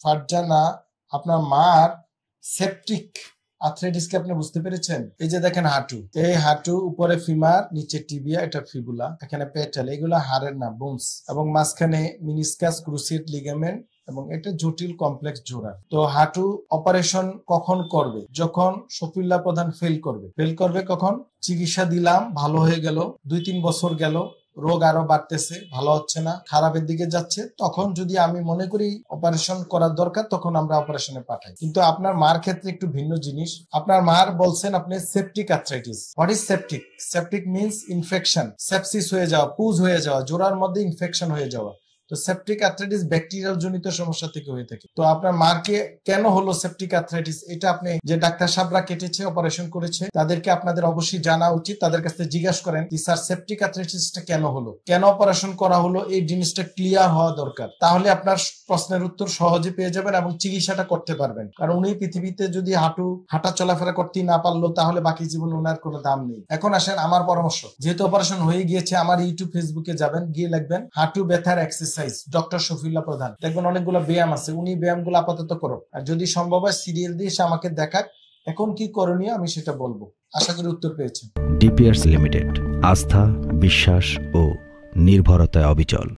ফাটজা না, আপনার মার সেপটিক আর্থ্রাইটিসকে আপনি বুঝতে পেরেছেন? এই যে দেখেন হাঁটু, এই হাঁটু, উপরে ফিমার, নিচে টিবিয়া, এটা ফিবুলা, এখানে পেটাল, এগুলো হাড়ের না, বোনস, এবং মাঝখানে মিনিসকাস, ক্রুসিয়েট লিগামেন্ট, এবং এটা জটিল কমপ্লেক্স জোড়া। তো হাঁটু অপারেশন কখন করবে? যখন শফিউল্লাহ প্রধান ফেল করবে কখন? চিকিৎসা দিলাম, ভালো হয়ে গেল, 2-3 বছর গেল, রোগ আরো বাড়তেছে, ভালো হচ্ছে না, খারাপের দিকে যাচ্ছে, তখন যদি আমি মনে করি অপারেশন করার দরকার, তখন আমরা অপারেশনে পাঠাই। কিন্তু আপনার মার ক্ষেত্রে একটু ভিন্ন জিনিস। আপনার মার বলছেন আপনি septic arthritis. What is septic? Septic means infection, sepsis হয়ে যাওয়া, পুজ হয়ে যাওয়া, জোড়ার মধ্যে ইনফেকশন হয়ে যাওয়া। তো সেপটিক আর্থ্রাইটিস ব্যাকটেরিয়াল জনিত সমস্যা থেকে হয়ে থাকে। তো আপনার মাকে কেন হলো সেপটিক আর্থ্রাইটিস, এটা আপনি যে ডাক্তার সাহেবরা কেটেছে, অপারেশন করেছে, তাদেরকে আপনাদের অবশ্যই জানা উচিত। তাদের কাছে জিজ্ঞাসা করেন যে স্যার সেপটিক আর্থ্রাইটিসটা কেন হলো, কেন অপারেশন করা হলো, এই জিনিসটা ক্লিয়ার হওয়া দরকার। তাহলে আপনার প্রশ্নের উত্তর সহজে পেয়ে যাবেন এবং চিকিৎসাটা করতে পারবেন। কারণ উনি পৃথিবীতে যদি হাঁটা চলাফেরা করতে না পারলো, তাহলে বাকি জীবন ওনার কোনো দাম নেই। এখন আসেন আমার পরামর্শ, যেহেতু অপারেশন হয়ে গিয়েছে, আমার ইউটিউব ফেসবুকে যাবেন, গিয়ে লিখবেন হাঁটু ব্যথার এক্সারসাইজ ডক্টর শফিউল্লাহ প্রধান, দেখবেন অনেকগুলো ব্যায়াম আছে, উনি ব্যায়ামগুলো আপাতত করো, আর যদি সম্ভব হয় সিরিয়াল দিয়ে এসে আমাকে দেখাক এখন কি করণীয়, আমি সেটা বলবো। আশা করি উত্তর পেয়েছেন। ডিপিআরস লিমিটেড, আস্থা, বিশ্বাস ও নির্ভরতায় অবিচল।